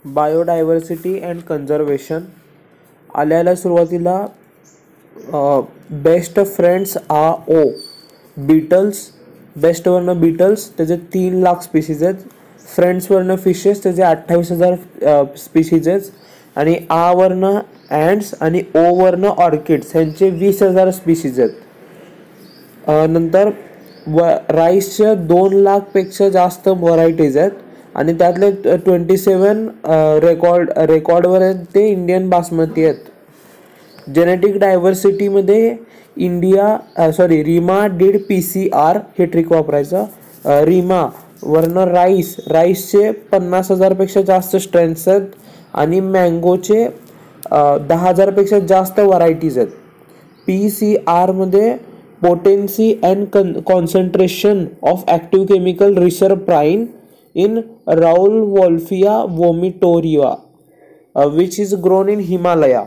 Biodiversity and conservation. आल्याला सुरुवातीला best friends आ ओ बीटल्स, बेस्टवरनं बीटल्स त्याचे 3,00,000 स्पीशीज आहेत. फ्रेंड्सवरनं फिशेस त्याचे 28,000 स्पीशीज आहेत. आणि आवरनं अँड्स आणि ओवरनं ऑर्किड्स ह्यांचे 20,000 स्पीशीज आहेत. नंतर राईसच्या 2,00,000पेक्षा जास्त व्हरायटीज आहेत आणि त्यातले 27 रेकॉर्डवर आहेत ते इंडियन बासमती आहेत. जेनेटिक डायव्हर्सिटीमध्ये रीमा डीड PCR हे ट्रिक वापरायचं. रीमावरनं राईसचे 50,000पेक्षा जास्त स्ट्रेंथ्स आहेत आणि मँगोचे 10,000पेक्षा जास्त व्हरायटीज आहेत. PCR मध्ये potency and concentration of active chemical riserpine in Rauwolfia vomitoria which is grown in Himalaya.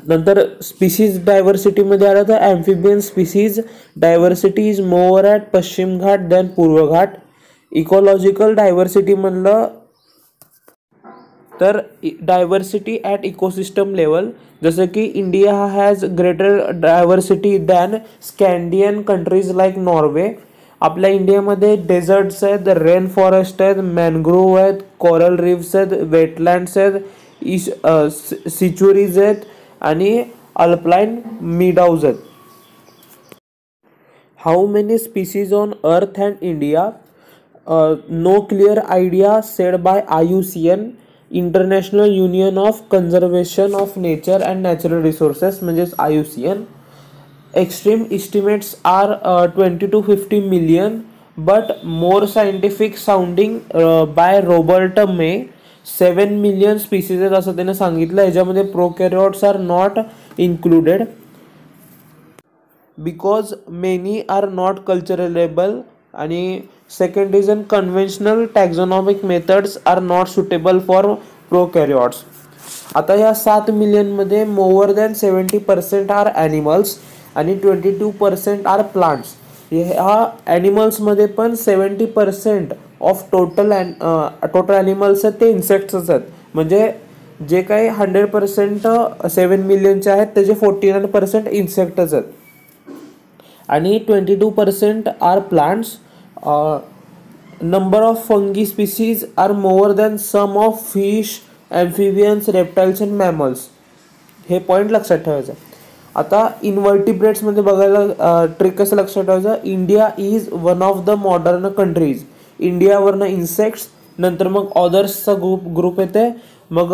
नंतर स्पीशीज डायव्हर्सिटीमध्ये आलं तर ॲम्फिबियन species diversity is more at पश्चिम घाट दॅन पूर्व घाट. इकॉलॉजिकल डायव्हर्सिटी म्हणलं तर डायव्हर्सिटी ॲट इकोसिस्टम लेवल, जसं की India has greater diversity than Scandinavian countries like Norway. आपल्या इंडियामध्ये डेझर्ट्स आहेत, रेन फॉरेस्ट आहेत, मॅनग्रोव्ह आहेत, कोरल रीफ्स आहेत, वेटलँड्स आहेत, सिच्युरीज आहेत आणि अल्पाईन मीडाऊज आहेत. How many species on earth and India? No clear idea said by IUCN, international union of conservation of nature and natural resources, म्हणजेच IUCN. Extreme estimates are 20 to 50 million, but more scientific sounding by Robert may 7 million species आहेत असं त्याने सांगितलं. ह्याच्यामध्ये prokaryotes are not included because many are not culturable. आणि second reason, conventional taxonomic methods are not suitable for prokaryotes. आता या 7 million more than 70% are animals आणि 22% are plants. ह्या ॲनिमल्समध्ये पण 70% ऑफ टोटल ॲनिमल्स आहेत ते इन्सेक्ट्सच आहेत. म्हणजे जे काही 100% 7 millionचे आहेत त्याचे 49% इन्सेक्टच आहेत आणि 22% are plants. Number of fungi species are more than sum of fish, amphibians, reptiles and mammals. हे पॉईंट लक्षात ठेवायचं. आता इनव्हर्टिब्रेट्समध्ये बघायला ट्रिक कसं लक्षात ठेवायचं. India is one of the modern countries. इंडियावरनं इन्सेक्ट्स, नंतर मग ऑदर्सचा ग्रुप येते, मग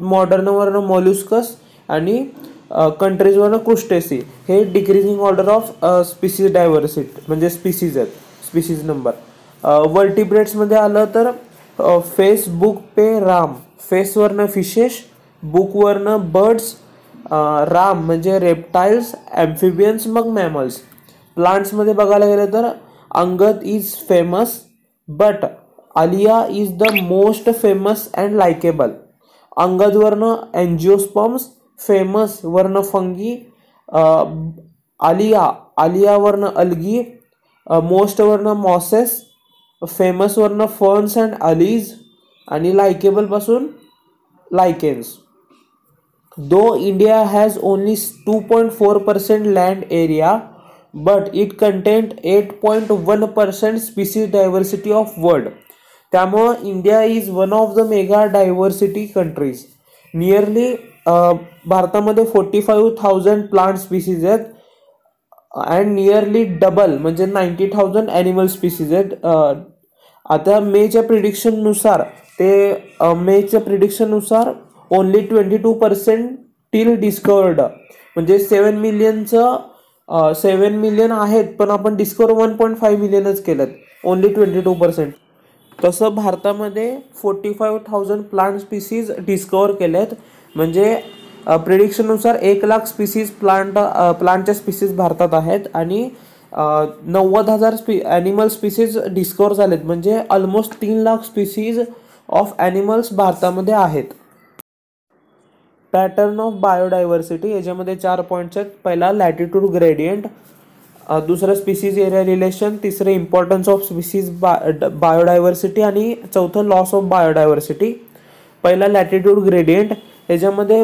मॉडर्नवरनं मॉल्युस्कस आणि कंट्रीजवरनं क्रुस्टेसी. हे decreasing order of species diversity म्हणजे स्पीसीज आहेत, स्पीसीज नंबर. वर्टिब्रेट्समध्ये आलं तर फेस, बुक, पे, राम. फेसवरनं फिशेस, बुकवरनं बर्ड्स, राम म्हणजे रेप्टाइल्स, ॲम्फिबियन्स, मग मॅमल्स. प्लांट्समध्ये बघायला गेलं तर Angad is famous but Alia is the most famous and likeable. अंगदवरनं एन्जिओस्पर्म्स, फेमस वरनं फंगी, आलियावरनं अल्गी, मोस्ट वरनं मॉसेस, फेमस वरनं फर्न्स अँड अलीज आणि लायकेबल पासून lichens. Though India has only 2.4% land area but it content 8.1% species diversity of world. त्यामुळं India is one of the mega diversity countries. Nearly भारतामध्ये 45,000 plant species आहेत and nearly double म्हणजे 90,000 animal species आहेत. आता मेच्या प्रिडिक्शननुसार only 22% till discovered. म्हणजे 7 million आहेत पण आपण डिस्कवर 1.5 millionच केलं, ओनली 22%. तसं भारतामध्ये 45,000 प्लांट स्पीसीज डिस्कवर केलेत. म्हणजे प्रिडिक्शननुसार 1,00,000 स्पीसीज प्लांटच्या स्पीसीज भारतात आहेत आणि 90,000 ॲनिमल स्पीसीज डिस्कवर झालेत. म्हणजे ऑलमोस्ट 3,00,000 स्पीसीज ऑफ ॲनिमल्स भारतामध्ये आहेत. पॅटर्न ऑफ बायोडायव्हर्सिटी, याच्यामध्ये 4 पॉईंट्स आहेत. पहिला लॅटिट्यूड ग्रेडियंट. दुसरं स्पीसीज एरिया रिलेशन, तिसरं इम्पॉर्टन्स ऑफ स्पीसीज बायोडायव्हर्सिटी आणि चौथं लॉस ऑफ बायोडायव्हर्सिटी. पहिला लॅटिट्यूड ग्रेडियंट, ह्याच्यामध्ये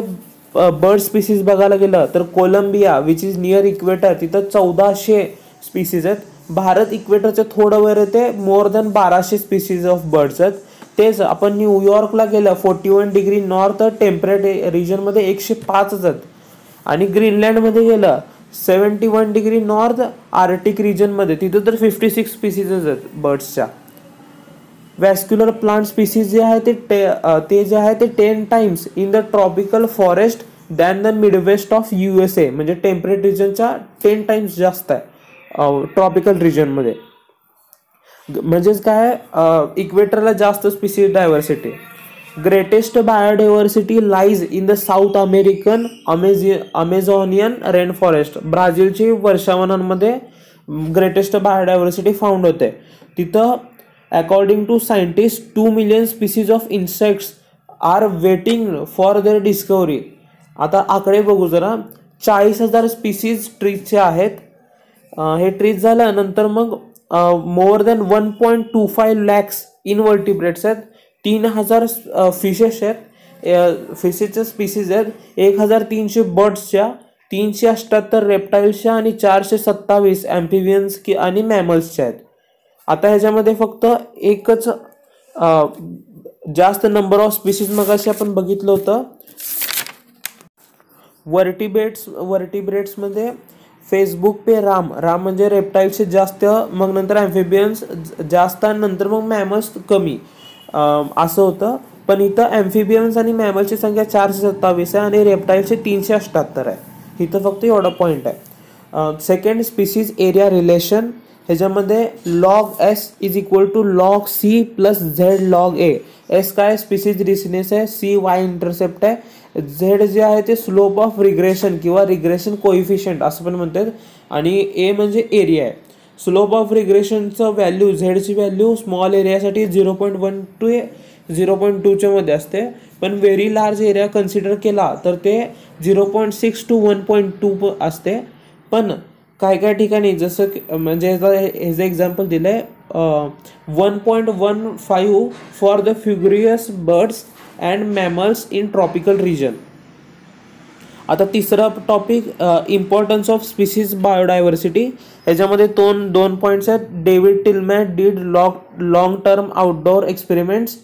बर्ड स्पीसीज बघायला गेलं तर Colombia which is near equator तिथं 1400 स्पीसीज आहेत. भारत इक्वेटरचे थोडं वर येते, more than 1200 species of birds आहेत. तेच आपण न्यूयॉर्कला गेलं 41 डिग्री नॉर्थ टेम्परेट रिजनमध्ये 105 आहेत. आणि ग्रीनलँडमध्ये गेलं 71 डिग्री नॉर्थ आर्टिक रिजनमध्ये, तिथं तर 56 स्पीसीज आहेत बर्ड्सच्या. वॅस्क्युलर प्लांट स्पीसीज जे आहे ते जे आहे ते 10 times in the tropical forest than the midwest of USA, म्हणजे टेम्परेट रिजनच्या 10 टाइम्स जास्त आहे ट्रॉपिकल रिजनमध्ये. म्हणजेच काय, इक्वेटरला जास्त species diversity. Greatest biodiversity lies in the South American Amazonian rain forest. ब्राझीलची वर्षावनांमध्ये ग्रेटेस्ट बायोडायव्हर्सिटी फाउंड होते. तिथं according to scientist 2 million species of insects are waiting for their discovery. आता आकडे बघू जरा, 40,000 स्पीसीज ट्रीजचे आहेत. हे ट्रीज झाल्यानंतर मग मोर दॅन 1.25 लॅक्स इनव्हर्टिब्रेट्स आहेत, 3,000 फिशेस आहेत, फिशेसच्या स्पीसीज आहेत, 1,300 बर्ड्सच्या, 378 रेप्टाईल्सच्या आणि 427 ॲम्फिबियन्स आणि मॅमल्सच्या आहेत. आता ह्याच्यामध्ये फक्त एकच जास्त नंबर ऑफ स्पीसीज मगाशी आपण बघितलं होतं. वर्टिब्रेट्समध्ये फेसबुक पे राम म्हणजे रेप्टाईल्सचे जास्त, मग नंतर ॲम्फिबियन्स जास्त आणि नंतर मग मॅमल्स कमी, असं होतं. पण इथं ॲम्फिबियन्स आणि मॅमल्सची संख्या 427 आहे आणि रेप्टाईल्सचे 378 आहे. इथं फक्त एवढा पॉईंट आहे. सेकंड स्पीसीज एरिया रिलेशन, ह्याच्यामध्ये log S is equal to log C plus Z log A. S काय स्पीसीज रिचनेस आहे, C Y इंटरसेप्ट आहे, Z जे आहे ते स्लोप ऑफ रिग्रेशन किंवा रिग्रेशन कोइफिशियंट असं पण म्हणतात, आणि A म्हणजे एरिया आहे. स्लोप ऑफ रिग्रेशनचं व्हॅल्यू, झेडची व्हॅल्यू स्मॉल एरियासाठी 0.1 to 0.2च्या मध्ये असते, पण व्हेरी लार्ज एरिया कन्सिडर केला तर ते 0.6 to 1.2 असते. पण काय ठिकाणी जसं म्हणजे ह्याचं एक्झाम्पल दिलं आहे 1.15 for the frugivorous birds and mammals in tropical region. आता तिसरा topic importance of species biodiversity. ह्याच्यामध्ये दोन पॉईंट्स आहेत. David Tilman did long term outdoor experiments.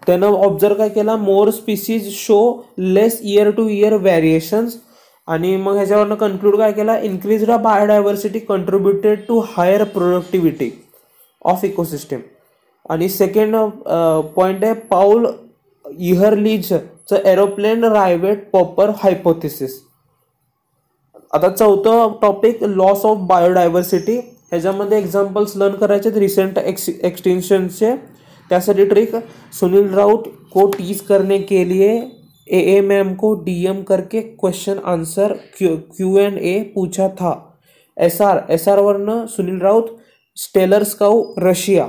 त्यानं ऑब्झर्व काय केला, more species show less year to year variations. आणि मग ह्याच्यावरनं कन्क्लूड काय केला, increase the biodiversity contributed to higher productivity of ecosystem. आणि सेकंड पॉईंट आहे पाऊल इहरलिचचं एरोप्लेन रायवेट पॉपर हायपोथेसिस. आता चौथं टॉपिक लॉस ऑफ बायोडायव्हर्सिटी. ह्याच्यामध्ये एक्झाम्पल्स लर्न करायचे रिसेंट एक्सटेंशनचे. त्यासाठी ट्रिक, सुनील राउत को टीज करने के लिए AA मैम को DM करके क्वेश्चन आंसर Q&A पूछा था. SR वरनं Sunil Raut, Steller sea cow Russia.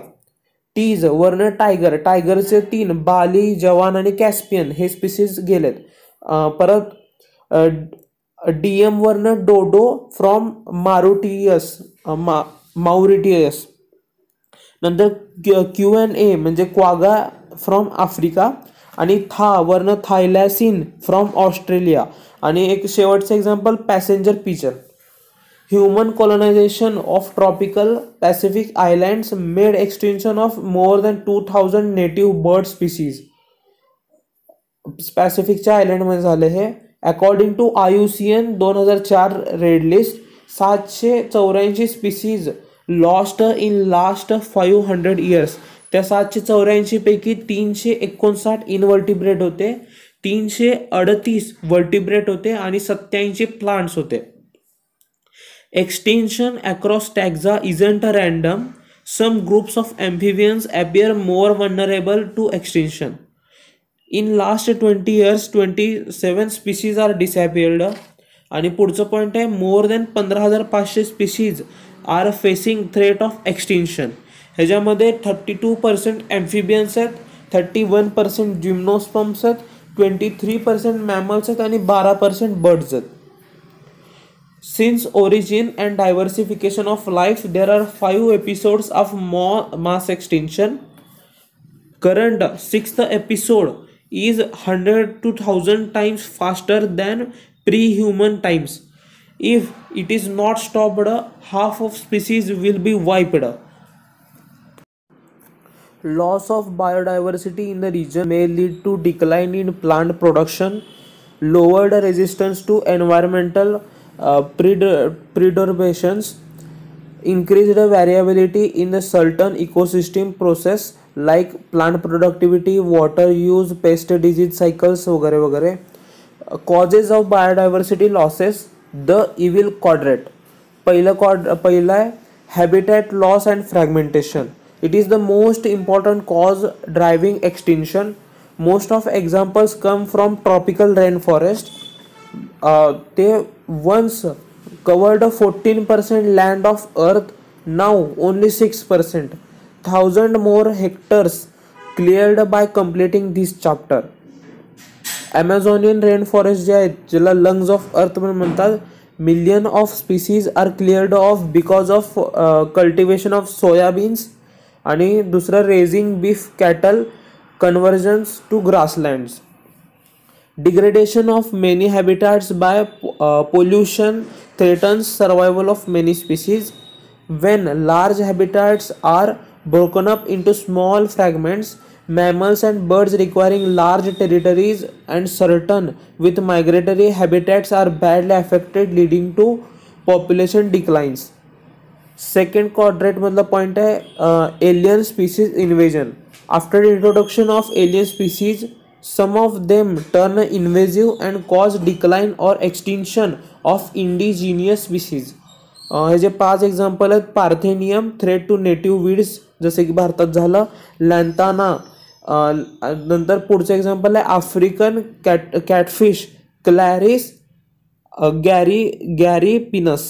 टीज वरनं टायगरचे 3 बाली, जवान आणि कॅस्पियन हे स्पीसीज गेलेत. परत DM वरनं डोडो फ्रॉम माउरिटियस. नंतर Q&A म्हणजे क्वागा फ्रॉम आफ्रिका. आणि वरनं थायलॅसिन फ्रॉम ऑस्ट्रेलिया. आणि एक शेवटचं example passenger pigeon. Human colonization of tropical Pacific islands made extension of more than 2000 native bird species. पॅसिफिकच्या आयलँडमध्ये झाले हे. According to IUCN 2004 red list, 784 species lost in last 500 years. त्या 784 पैकी 359 इनव्हर्टिब्रेट होते, 338 वर्टिब्रेट होते आणि 87 प्लांट्स होते. Extension across taxa isn't random. Some groups of amphibians appear more vulnerable to extinction. In last 20 years 27 species are disappeared. आणि पुढचं point आहे, more than 15,500 species are facing threat of extinction. ह्याच्यामध्ये 32% amphibians आहेत, 31% gymnosperms आहेत, 23% mammals आहेत आणि 12% birds आहेत. Since origin and diversification of life, there are 5 episodes of mass extinction. Current sixth episode is 100 to 1000 times faster than pre-human times. If it is not stopped, half of species will be wiped. Loss of biodiversity in the region may lead to decline in plant production, lowered resistance to environmental perturbations, increased variability in the certain ecosystem process like plant productivity, water use, pest disease cycles वगैरे वगैरे. Causes of biodiversity losses, the evil quadrant. पहिला आहे habitat loss and fragmentation. It is the most important cause driving extinction. Most of examples come from tropical rainforest. They once covered 14% land of earth, now only 6%. 1000 more hectares cleared by completing this chapter. Amazonian rainforest जे आहेत ज्याला lungs of earth म्हणून म्हणतात, million of species are cleared off because of cultivation of soybeans आणि दुसरं raising beef cattle, conversions to grasslands. Degradation of many habitats by pollution threatens survival of many species. When large habitats are broken up into small fragments, mammals and birds requiring large territories and certain with migratory habitats are badly affected, leading to population declines. Second quadrant मधला point आहे alien species invasion. After the introduction of alien species, some of them turn invasive and cause decline or extinction of indigenous species. हे जे 5 example आहेत, parthenium threat to native weeds जसे की भारतात झालं, lantana, नंतर पुढचं एक्झाम्पल आहे African catfish Clarias gariepinus.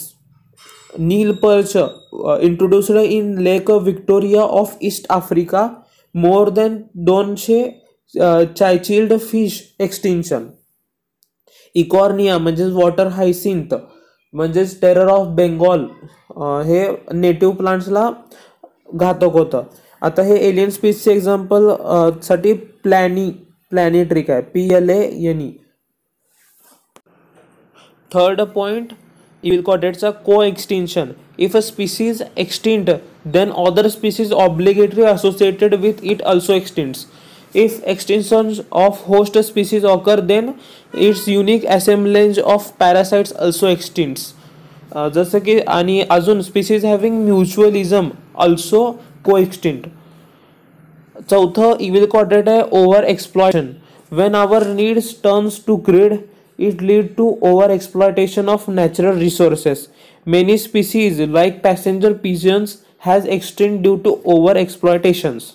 Nile perch introduced in Lake Victoria of East Africa, more than 200 cichlid fish extinction. Eichhornia म्हणजेच वॉटर हायसिंथ म्हणजेच टेरर ऑफ बेंगॉल, हे नेटिव्ह प्लांट्सला घातक होतं. आता हे एलियन स्पीसचे एक्झाम्पल साठी प्लॅनिट्रिक आहे, PLANE. Third point evil quadratचा co-extinction. If a species extinct, then other species obligatory associated with it also extincts. If extinction of host species occur, then its unique assemblage of parasites also extincts. जसं की आणि अजून species having mutualism also co-extinct. चौथं evil quadrant आहे over exploitation. When our needs turns to greed, it leads to over exploitation of natural resources. Many species like passenger pigeons has extinct due to over exploitations.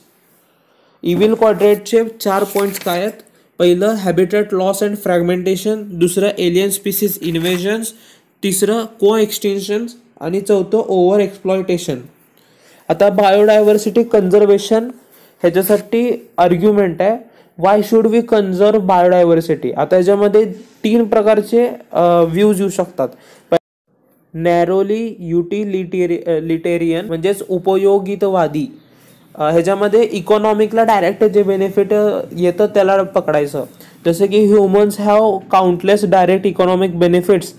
Evil quadrantचे 4 points काय आहेत? पहिलं habitat loss and fragmentation, दुसरं alien species invasions, तिसरं coextinctions आणि चौथं overexploitation. आता biodiversity conservation ह्याच्यासाठी आर्ग्युमेंट आहे, why should we conserve biodiversity. आता याच्यामध्ये 3 प्रकारचे व्ह्यूज येऊ शकतात. नॅरोली युटिलिटेरियन म्हणजेच उपयोगितवादी, ह्याच्यामध्ये इकॉनॉमिकला डायरेक्ट जे बेनिफिट येतं त्याला पकडायचं. जसं की humans have countless direct economic benefits.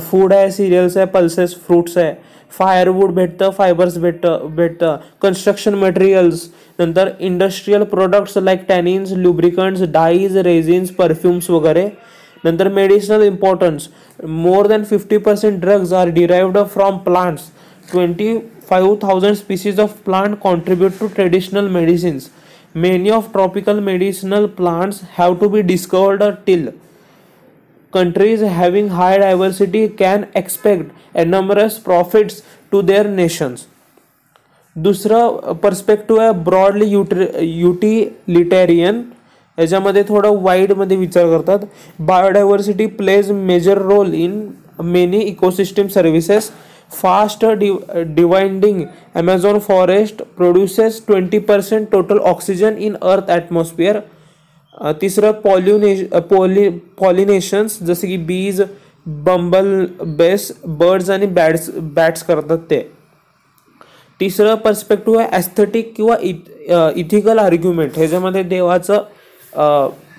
Food आहे, सिरियल्स आहे, पल्सेस, फ्रूट्स आहे, फायरवूड भेटतं, फायबर्स भेटतं, कन्स्ट्रक्शन मटेरियल्स, नंतर industrial products like tannins, lubricants, dyes, resins, perfumes वगैरे. नंतर medicinal importance, more than 50% drugs are derived from plants. 25,000 species of plant contribute to traditional medicines. Many of tropical medicinal plants have to be discovered till. Countries having high diversity can expect enormous profits to their nations. दुसरं perspective आहे broadly utilitarian. याच्यामध्ये थोडं वाईडमध्ये विचार करतात. Biodiversity plays major role in many ecosystem services. Fast dividing Amazon forest produces 20% total oxygen in Earth atmosphere. तिसरं पॉलिनेशन्स जसे की बीज, बंबल बेस बर्ड्स आणि बॅट्स करतात ते. तिसरं पर्स्पेक्टिव्ह आहे ॲस्थेटिक किंवा इथिकल आर्ग्युमेंट. ह्याच्यामध्ये देवाचं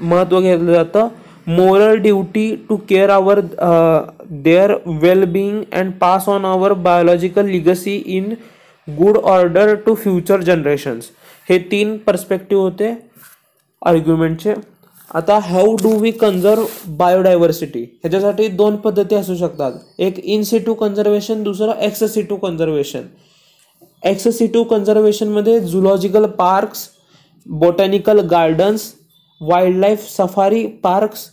महत्त्व घेतलं जातं. Moral duty to care our their well being and pass on our biological legacy in good order to future generations. हे 3 पर्स्पेक्टिव्ह होते आर्ग्युमेंटचे. आता how do we conserve biodiversity. ह्याच्यासाठी 2 पद्धती असू शकतात. एक इन सिटू कन्झर्वेशन, दुसरं ex situ conservation. Ex situ कन्झर्वेशनमध्ये zoological parks, botanical gardens, wild life safari parks,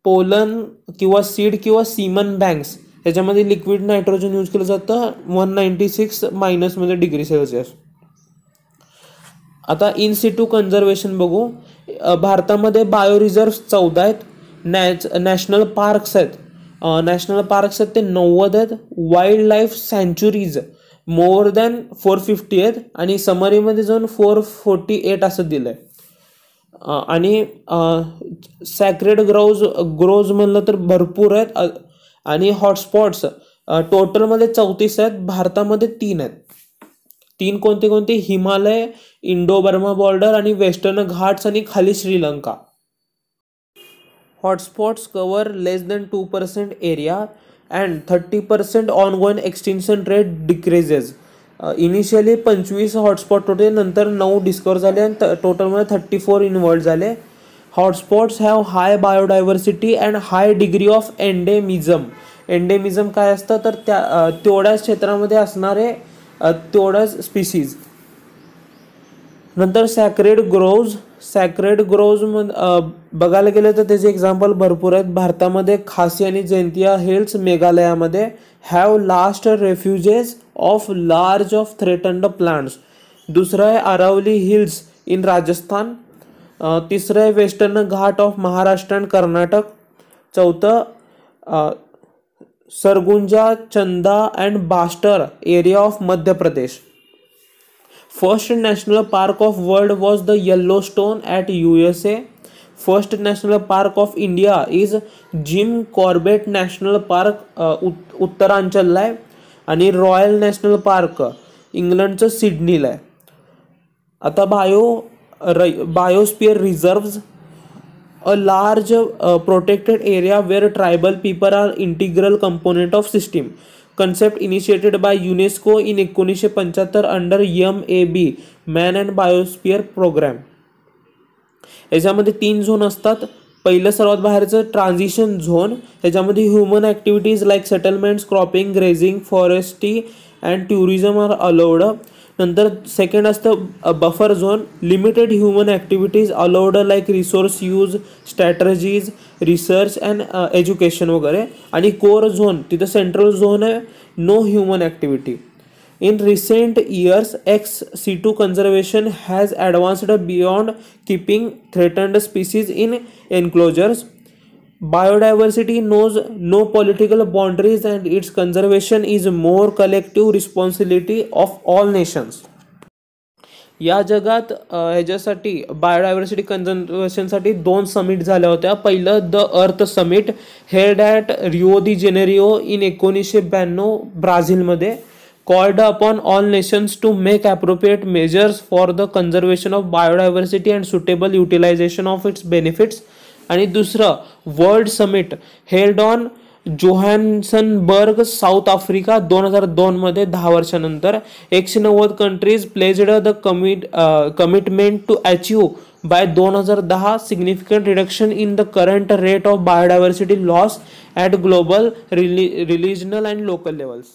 pollen किंवा सीड किंवा सीमन बँक्स. ह्याच्यामध्ये लिक्विड नायट्रोजन यूज केलं जातं 196 डिग्री सेल्सिअस. आता इन सिटू कन्झर्वेशन बघू. भारतामध्ये बायो रिझर्व्ह 14 आहेत. नॅशनल पार्क्स आहेत. नॅशनल पार्क्स आहेत ते 90 आहेत. वाईल्ड लाईफ सँच्युरीज मोर दॅन 450 आहेत आणि समरीमध्ये जाऊन 448 असं दिलं आहे. आणि सॅक्रेड ग्रोज म्हणलं तर भरपूर आहेत. आणि हॉटस्पॉट्स टोटलमध्ये 34 आहेत. भारतामध्ये 3 आहेत. 3 कोणते? हिमालय, इंडो बर्मा बॉर्डर आणि वेस्टर्न घाट्स आणि खाली Sri Lanka. Hotspots cover less than 2% area and 30% ongoing extinction rate decreases. Initially 25 hotspot होते, नंतर 9 डिस्कवर झाले आणि टोटलमध्ये 34 इन्व्हॉल्व झाले. Hotspots have high biodiversity and high degree of endemism. Endemism काय असतं तर तेवढ्याच क्षेत्रामध्ये असणारे तेवढ्याच स्पीसीज. नंतर सॅक्रेड ग्रोव्ज बघायला गेलं तर त्याचे एक्झाम्पल भरपूर आहेत. भारतामध्ये खासी आणि जैंतिया हिल्स मेघालयामध्ये have last refuges of large of threatened plants. दुसरं आहे अरावली हिल्स इन राजस्थान. तिसरं आहे western Ghat of Maharashtra and Karnataka. चौथं Surguja, Chanda and Bastar area of Madhya Pradesh. First national park of world was the Yellowstone at USA. First national park of India is Jim Corbett national park उत्तरांचलला आहे. आणि royal national park इंग्लंडचं सिडनीला आहे. आता biosphere reserves a large protected area where tribal people are integral component of system. Concept initiated by UNESCO in 1975 under MAB Man and Biosphere Program. याच्यामध्ये 3 zone असतात. पहिलं सर्वात बाहेरचं ट्रान्झिशन झोन. ह्याच्यामध्ये human activities like settlements, cropping, grazing, forestry and tourism are allowed. नंतर second असतं buffer zone. Limited human activities allowed like resource use, strategies, research and education वगैरे. आणि कोर झोन तिथं सेंट्रल झोन आहे, no human activity. In recent years, ex situ conservation has advanced beyond keeping threatened species in enclosures. Biodiversity knows no political boundaries and its conservation is more collective responsibility of all nations. या जगात ह्याच्यासाठी biodiversity कन्झर्वेशनसाठी 2 summit झाल्या होत्या. पहिलं the earth summit held at Rio the Janeiro in 1992 ब्राझीलमध्ये. Called upon all nations to make appropriate measures for the conservation of biodiversity and suitable utilization of its benefits. आणि दुसरं world summit held on Johannesburg South Africa 2002 मध्ये 10 वर्षानंतर. 190 countries pledged the commitment to achieve by 2010 significant reduction in the current rate of biodiversity loss at global, regional and local levels.